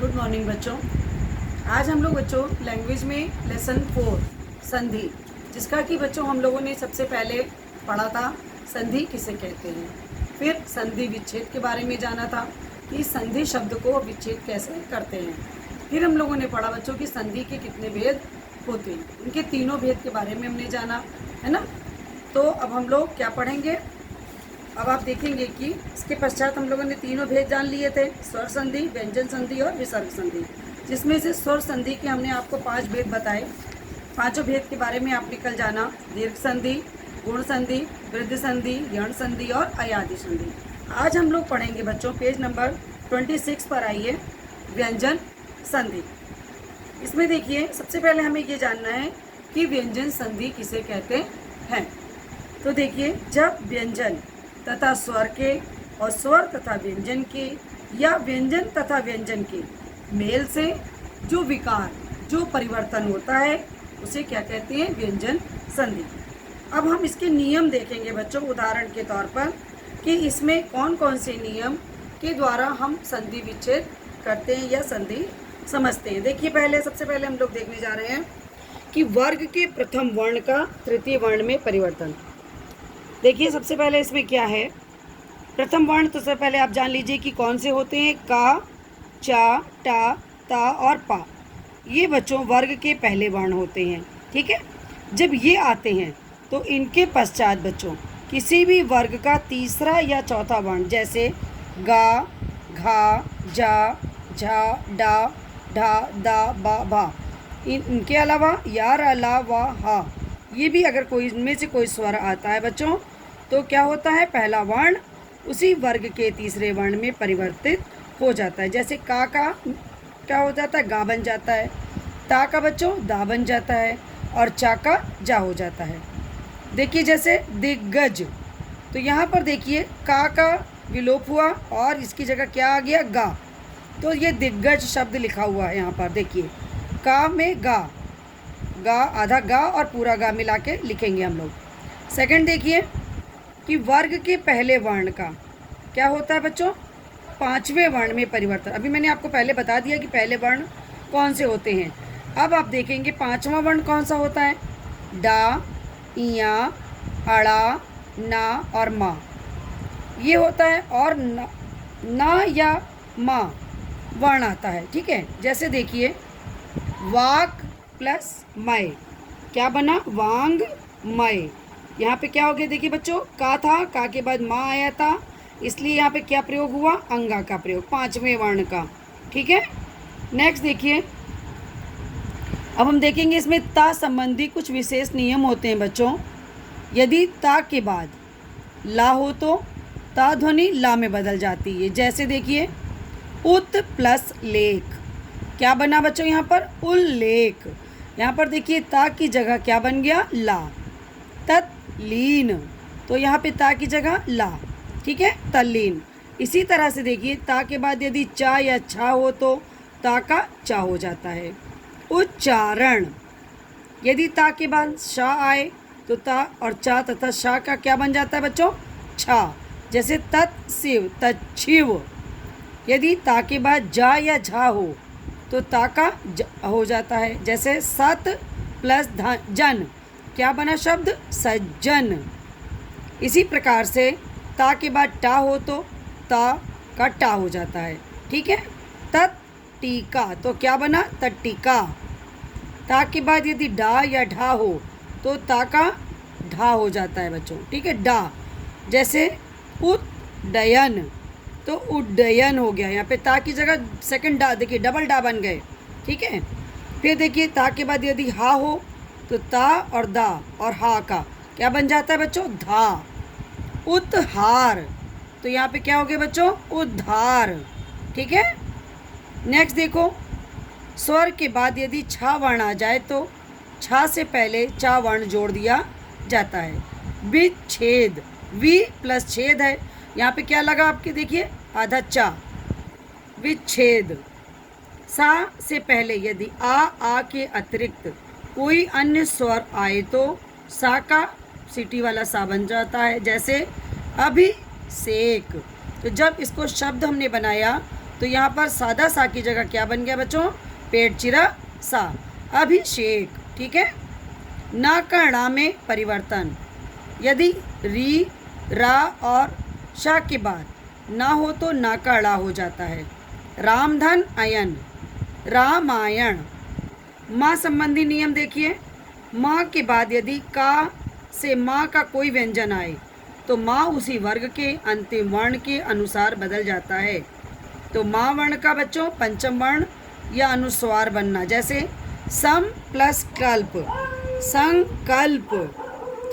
Good morning बच्चों। आज हम लोग बच्चों लैंग्वेज में लेसन 4 संधि, जिसका कि बच्चों हम लोगों ने सबसे पहले पढ़ा था संधि किसे कहते हैं। फिर संधि विच्छेद के बारे में जाना था कि संधि शब्द को विच्छेद कैसे करते हैं। फिर हम लोगों ने पढ़ा बच्चों कि संधि के कितने भेद होते हैं, उनके तीनों भेद के बारे में हमने जाना है ना। तो अब हम लोग क्या पढ़ेंगे, अब आप देखेंगे कि इसके पश्चात हम लोगों ने तीनों भेद जान लिए थे, स्वर संधि, व्यंजन संधि और विसर्ग संधि। जिसमें से स्वर संधि के हमने आपको 5 भेद बताए। पांचों भेद के बारे में आपने कल जाना, दीर्घ संधि, गुण संधि, वृद्धि संधि, यण संधि और अयादि संधि। आज हम लोग पढ़ेंगे बच्चों पेज नंबर 26 पर आइए, व्यंजन संधि। इसमें देखिए सबसे पहले हमें ये जानना है कि व्यंजन संधि किसे कहते हैं। तो देखिए, जब व्यंजन तथा स्वर के और स्वर तथा व्यंजन के या व्यंजन तथा व्यंजन के मेल से जो विकार, जो परिवर्तन होता है, उसे क्या कहते हैं, व्यंजन संधि। अब हम इसके नियम देखेंगे बच्चों, उदाहरण के तौर पर कि इसमें कौन कौन से नियम के द्वारा हम संधि विच्छेद करते हैं या संधि समझते हैं। देखिए, सबसे पहले हम लोग देखने जा रहे हैं कि वर्ग के प्रथम वर्ण का तृतीय वर्ण में परिवर्तन। देखिए सबसे पहले इसमें क्या है, प्रथम वर्ण तो सबसे पहले आप जान लीजिए कि कौन से होते हैं। का, चा, टा, ता और पा, ये बच्चों वर्ग के पहले वर्ण होते हैं। ठीक है, जब ये आते हैं तो इनके पश्चात बच्चों किसी भी वर्ग का तीसरा या चौथा वर्ण, जैसे गा, घा, जा, झा, डा, ढा, दा, बा, भा, इनके अलावा यार, अला, वा, हा, ये भी अगर कोई इनमें से कोई स्वर आता है बच्चों तो क्या होता है, पहला वर्ण उसी वर्ग के तीसरे वर्ण में परिवर्तित हो जाता है। जैसे का क्या हो जाता है, गा बन जाता है, ता का बच्चों दा बन जाता है और चा का जा हो जाता है। देखिए जैसे दिग्गज, तो यहाँ पर देखिए का विलोप हुआ और इसकी जगह क्या आ गया, गा। तो ये दिग्गज शब्द लिखा हुआ है यहाँ पर, देखिए का में गा, आधा गा और पूरा गा मिला के लिखेंगे हम लोग। सेकंड देखिए कि वर्ग के पहले वर्ण का क्या होता है बच्चों, पांचवें वर्ण में परिवर्तन। अभी मैंने आपको पहले बता दिया कि पहले वर्ण कौन से होते हैं। अब आप देखेंगे पांचवा वर्ण कौन सा होता है, डा, इया, अड़ा, ना और मा, ये होता है। और ना या मा वर्ण आता है। ठीक है, जैसे देखिए वाक प्लस मय, क्या बना, वांग मय। यहाँ पे क्या हो गया, देखिए बच्चों का था, का के बाद माँ आया था, इसलिए यहाँ पे क्या प्रयोग हुआ, अंगा का प्रयोग, पांचवें वर्ण का। ठीक है, नेक्स्ट देखिए, अब हम देखेंगे इसमें ता संबंधी कुछ विशेष नियम होते हैं बच्चों। यदि ता के बाद ला हो तो ता ध्वनि ला में बदल जाती है। जैसे देखिए उत प्लस लेख, क्या बना बच्चों यहाँ पर, उल्लेख। यहाँ पर देखिए ता की जगह क्या बन गया, ला। तत्लीन, तो यहाँ पे ता की जगह ला। ठीक है, तल्लीन। इसी तरह से देखिए ता के बाद यदि चा या छा हो तो ता का चा हो जाता है। उच्चारण, यदि ता के बाद शा आए तो ता और चा तथा शा का क्या बन जाता है बच्चों, छा। जैसे तत्शिव, तच्छिव। यदि ता के बाद जा या झा हो तो ता का हो जाता है। जैसे सत प्लस जन, क्या बना शब्द, सज्जन। इसी प्रकार से ता के बाद टा हो तो ता का टा हो जाता है। ठीक है, तत्टीका, तो क्या बना, तट्टिका। ता के बाद यदि डा या ढा हो तो ता का ढा हो जाता है बच्चों। ठीक है, डा। जैसे उड्डयन, तो उड्डयन हो गया, यहाँ पे ता की जगह सेकंड डा, देखिए डबल डा बन गए। ठीक है, फिर देखिए ता के बाद यदि हा हो तो ता और दा और हा का क्या बन जाता है बच्चों, धा। उद्धार, तो यहाँ पे क्या हो गया बच्चों, उद्धार। ठीक है, नेक्स्ट देखो, स्वर के बाद यदि छा वर्ण आ जाए तो छा से पहले चा वर्ण जोड़ दिया जाता है। विच्छेद, वी प्लस छेद है, यहाँ पे क्या लगा आपके, देखिए आधा चा, विच्छेद। सा से पहले यदि आ के अतिरिक्त कोई अन्य स्वर आए तो सा का सिटी वाला सा बन जाता है। जैसे अभिषेक, तो जब इसको शब्द हमने बनाया तो यहाँ पर सादा सा की जगह क्या बन गया बच्चों, पेट चिरा सा। अभिषेक, ठीक है। ना का ड़ा में परिवर्तन, यदि री रा और शा के बाद ना हो तो ना का ड़ा हो जाता है। रामधन अयन, रामायण। माँ संबंधी नियम देखिए, माँ के बाद यदि का से माँ का कोई व्यंजन आए तो माँ उसी वर्ग के अंतिम वर्ण के अनुसार बदल जाता है। तो माँ वर्ण का बच्चों पंचम वर्ण या अनुस्वार बनना, जैसे सम प्लस कल्प, संकल्प,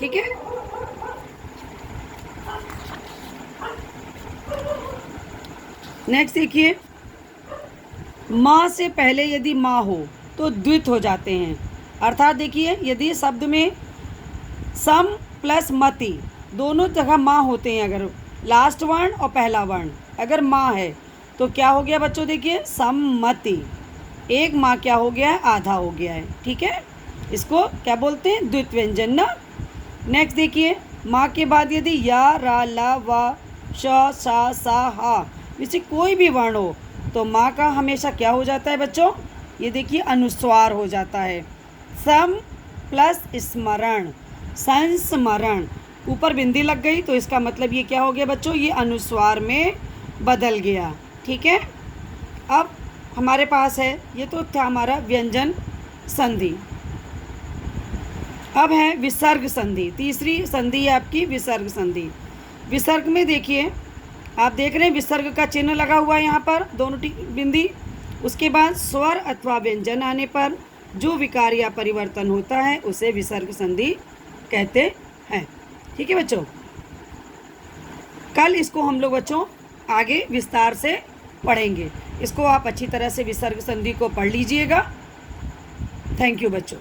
ठीक है। नेक्स्ट देखिए, माँ से पहले यदि माँ हो तो द्वित हो जाते हैं। अर्थात देखिए, यदि शब्द में सम प्लस मति दोनों जगह माँ होते हैं, अगर लास्ट वर्ण और पहला वर्ण अगर माँ है तो क्या हो गया बच्चों, देखिए सम्मति। एक माँ क्या हो गया है, आधा हो गया है, ठीक है। इसको क्या बोलते हैं, द्वित व्यंजन ना। नेक्स्ट देखिए, माँ के बाद यदि या रा ला वा श सा सा हा जैसे कोई भी वर्ण हो तो माँ का हमेशा क्या हो जाता है बच्चों, ये देखिए अनुस्वार हो जाता है। सम प्लस स्मरण, संस्मरण, ऊपर बिंदी लग गई तो इसका मतलब ये क्या हो गया बच्चों, ये अनुस्वार में बदल गया, ठीक है। अब हमारे पास है, ये तो था हमारा व्यंजन संधि। अब है विसर्ग संधि, तीसरी संधि है आपकी विसर्ग संधि। विसर्ग में देखिए, आप देख रहे हैं विसर्ग का चिन्ह लगा हुआ है यहाँ पर, दोनों बिंदी। उसके बाद स्वर अथवा व्यंजन आने पर जो विकार या परिवर्तन होता है उसे विसर्ग संधि कहते हैं, ठीक है बच्चों। कल इसको हम लोग बच्चों आगे विस्तार से पढ़ेंगे। इसको आप अच्छी तरह से विसर्ग संधि को पढ़ लीजिएगा। थैंक यू बच्चों।